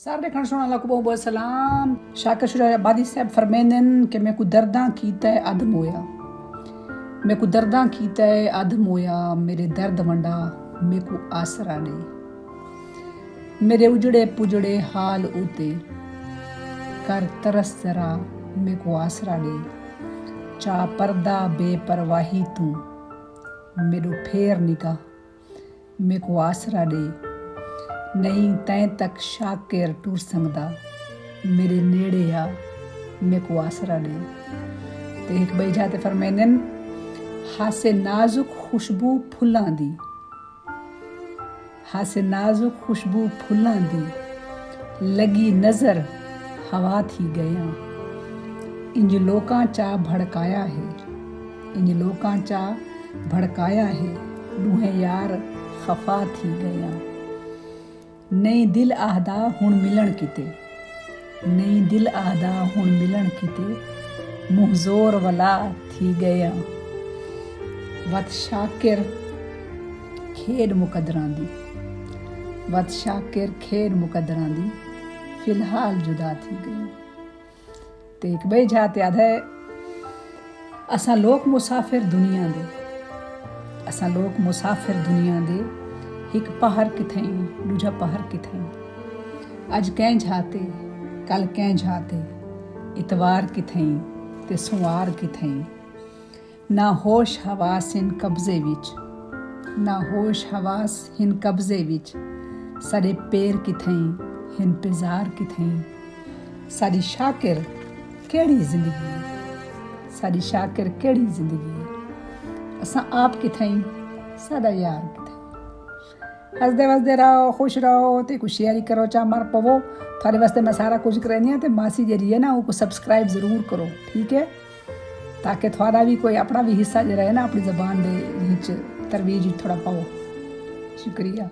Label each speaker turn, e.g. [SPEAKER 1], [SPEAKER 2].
[SPEAKER 1] सारे देखण सुनण वाला को बहुत सलाम। शाकिर शुजाबादी साहब फरमेंदन कि मैं को दर्दां कीता है अध मोया, मैं को दर्दां कीता है अध मोया, मेरे दर्द वंडा मैं को आसरा दे, मेरे उजड़े पुजड़े हाल उते कर तरस जरा मैं को आसरा दे, चा पर्दा बेपरवाही तू मेरे फेर निगाह मैं को आसरा दे, नहीं तैं तक शाकिर टूर संगदा मेरे नेड़े आ मैं को आसरा दे। ते एक बई जाते फरमेंदन हासे नाजुक खुशबू फुल्लां दी, हासे नाजुक खुशबू फुल्लां दी लगी नज़र हवा थी गया, इंज लोकां चा भड़काया है, इंज लोकां चा भड़काया है, दूहें यार खफा थी गया, नहीं दिल आहदा हुण मिलन किते, नहीं दिल आहदा हुण मिलन किते, मुँह जोर वाला थी गया, वत शाकिर खेड मुकदरां दी, वत शाकिर खेड मुकदरां दी फिलहाल जुदा थी गई। ते एक बई जात याद है असां लोक मुसाफिर दुनिया दे, असां लोक मुसाफिर दुनिया दे, एक पहर किथई दूजा पहर किथई, अज कैं जाते कल कैं जाते, इतवार किथई ते सुवार किथई, ना होश हवास हिन कब्जे विच, ना होश हवास हिन कब्जे विच, साडे पैर किथई हिन पिजार किथई, साडी शाकिर केड़ी जिंदगी है, साडी शाकिर केड़ी जिंदगी है, असां आप किथई साडा यार किथई। हसदे वसदे रहो, खुश रहो ते कुछ शेयर करो, चा मर पवो थोड़े वास्ते मैं सारा कुछ करनी है, तो मासी जी है ना वो सब्सक्राइब ज़रूर करो, ठीक है, ताकि थोड़ा भी कोई अपना भी हिस्सा जो रहे ना अपनी ज़बान दे तरवीज थोड़ा पाओ। शुक्रिया।